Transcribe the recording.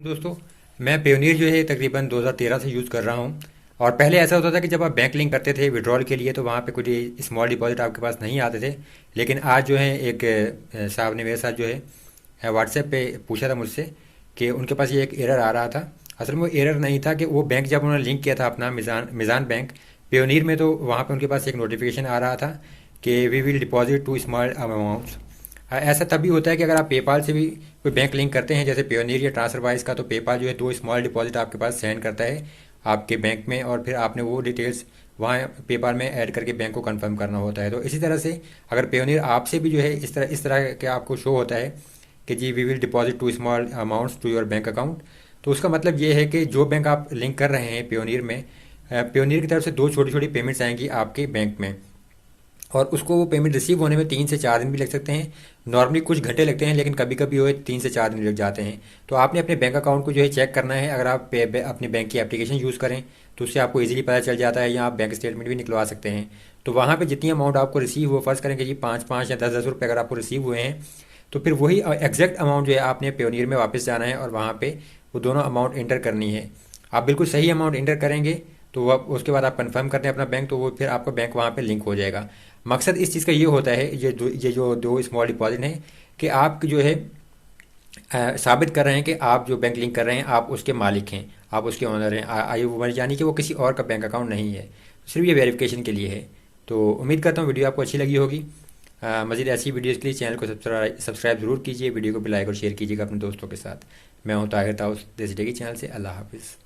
दोस्तों, मैं पेयोनियर जो है तकरीबन 2013 से यूज़ कर रहा हूँ। और पहले ऐसा होता था कि जब आप बैंक लिंक करते थे विड्रॉल के लिए तो वहाँ पे कुछ स्मॉल डिपॉजिट आपके पास नहीं आते थे। लेकिन आज जो है एक साहब ने मेरे साथ जो है व्हाट्सएप पे पूछा था मुझसे कि उनके पास ये एक एरर आ रहा था। असल में वो एरर नहीं था कि वो बैंक जब उन्होंने लिंक किया था अपना मिज़ान बैंक पेयोनियर में, तो वहाँ पे उनके पास एक नोटिफिकेशन आ रहा था कि we will deposit two small amounts. ऐसा तभी होता है कि अगर आप पेपाल से भी कोई बैंक लिंक करते हैं जैसे पेयोनियर या ट्रांसफरवाइज का, तो पेपाल जो है दो स्मॉल डिपॉजिट आपके पास सेंड करता है आपके बैंक में, और फिर आपने वो डिटेल्स वहाँ पेपाल में ऐड करके बैंक को कंफर्म करना होता है। तो इसी तरह से अगर पेयोनियर आपसे भी जो है इस तरह के आपको शो होता है कि जी we will deposit two small amounts to your bank account, तो उसका मतलब ये है कि जो बैंक आप लिंक कर रहे हैं पेयोनियर में, पेयोनियर की तरफ से दो छोटी छोटी पेमेंट्स आएंगी आपके बैंक में, और उसको वो पेमेंट रिसीव होने में 3 से 4 दिन भी लग सकते हैं। नॉर्मली कुछ घंटे लगते हैं, लेकिन कभी कभी वो 3 से 4 दिन लग जाते हैं। तो आपने अपने बैंक अकाउंट को जो है चेक करना है। अगर आप अपने बैंक की एप्लीकेशन यूज़ करें तो उससे आपको इजीली पता चल जाता है, या आप बैंक स्टेटमेंट भी निकलवा सकते हैं। तो वहाँ पे जितनी अमाउंट आपको रिसीव हो, फर्ज करें कि जी 5-5 या 10-10 रुपये अगर आपको रिसीव हुए हैं, तो फिर वही एग्जैक्ट अमाउंट जो है आपने पेयोनियर में वापस जाना है और वहाँ पे वो दोनों अमाउंट इंटर करनी है। आप बिल्कुल सही अमाउंट इंटर करेंगे तो वो उसके बाद आप कंफर्म करते हैं अपना बैंक, तो वो फिर आपका बैंक वहाँ पे लिंक हो जाएगा। मकसद इस चीज़ का ये होता है, ये जो दो स्मॉल डिपॉजिट हैं, कि आप जो है साबित कर रहे हैं कि आप जो बैंक लिंक कर रहे हैं आप उसके मालिक हैं, आप उसके ओनर हैं, आयु वो यानी कि वो किसी और का बैंक अकाउंट नहीं है। सिर्फ ये वेरिफिकेशन के लिए है। तो उम्मीद करता हूँ वीडियो आपको अच्छी लगी होगी। मज़ीद ऐसी वीडियोज़ के लिए चैनल को सब्सक्राइब ज़रूर कीजिए, वीडियो को भी लाइक और शेयर कीजिएगा अपने दोस्तों के साथ। मैं हूँ ताहिर ताउस देसी टेकी चैनल से। अल्लाह हाफिज़।